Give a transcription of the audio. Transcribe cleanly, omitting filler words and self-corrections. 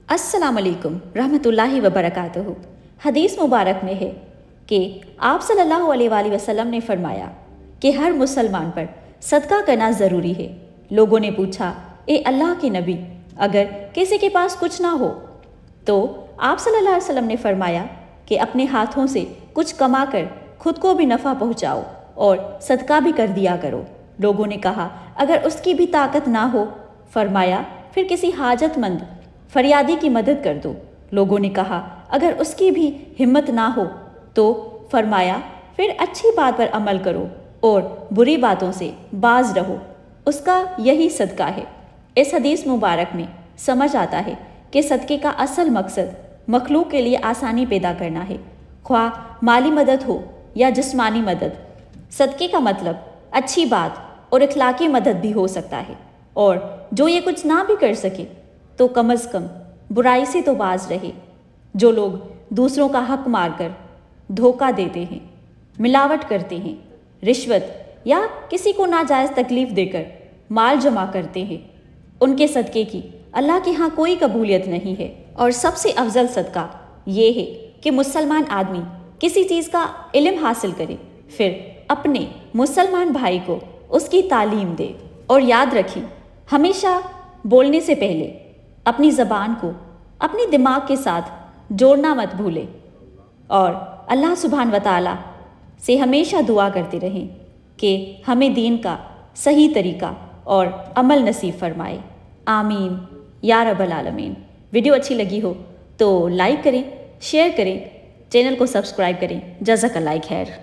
अस्सलामुअलैकुम रहमतुल्लाहि व बरकातुहू। हदीस मुबारक में है कि आप सल्लल्लाहु अलैहि वसल्लम ने फरमाया कि हर मुसलमान पर सदका करना ज़रूरी है। लोगों ने पूछा, ए अल्लाह के नबी, अगर किसी के पास कुछ ना हो? तो आप सल्लल्लाहु अलैहि वसल्लम ने फरमाया कि अपने हाथों से कुछ कमा कर खुद को भी नफ़ा पहुँचाओ और सदका भी कर दिया करो। लोगों ने कहा, अगर उसकी भी ताकत ना हो? फरमाया, फिर किसी हाजतमंद फरियादी की मदद कर दो। लोगों ने कहा, अगर उसकी भी हिम्मत ना हो? तो फरमाया, फिर अच्छी बात पर अमल करो और बुरी बातों से बाज रहो, उसका यही सदका है। इस हदीस मुबारक में समझ आता है कि सदक़े का असल मकसद मखलूक के लिए आसानी पैदा करना है, ख्वाह माली मदद हो या जिस्मानी मदद। सदक़े का मतलब अच्छी बात और इखलाकी मदद भी हो सकता है, और जो ये कुछ ना भी कर सके तो कम अज़ कम बुराई से तो बाज रहे। जो लोग दूसरों का हक मारकर धोखा देते हैं, मिलावट करते हैं, रिश्वत या किसी को नाजायज़ तकलीफ़ देकर माल जमा करते हैं, उनके सदक़े की अल्लाह के यहाँ कोई कबूलियत नहीं है। और सबसे अफजल सदका ये है कि मुसलमान आदमी किसी चीज़ का इल्म हासिल करे, फिर अपने मुसलमान भाई को उसकी तालीम दे। और याद रखें, हमेशा बोलने से पहले अपनी ज़बान को अपने दिमाग के साथ जोड़ना मत भूलें, और अल्लाह सुब्हान व तआला से हमेशा दुआ करते रहें कि हमें दीन का सही तरीका और अमल नसीब फरमाए। आमीन या रब्बल आलमीन। वीडियो अच्छी लगी हो तो लाइक करें, शेयर करें, चैनल को सब्सक्राइब करें। जज़ाकल्लाह खैर।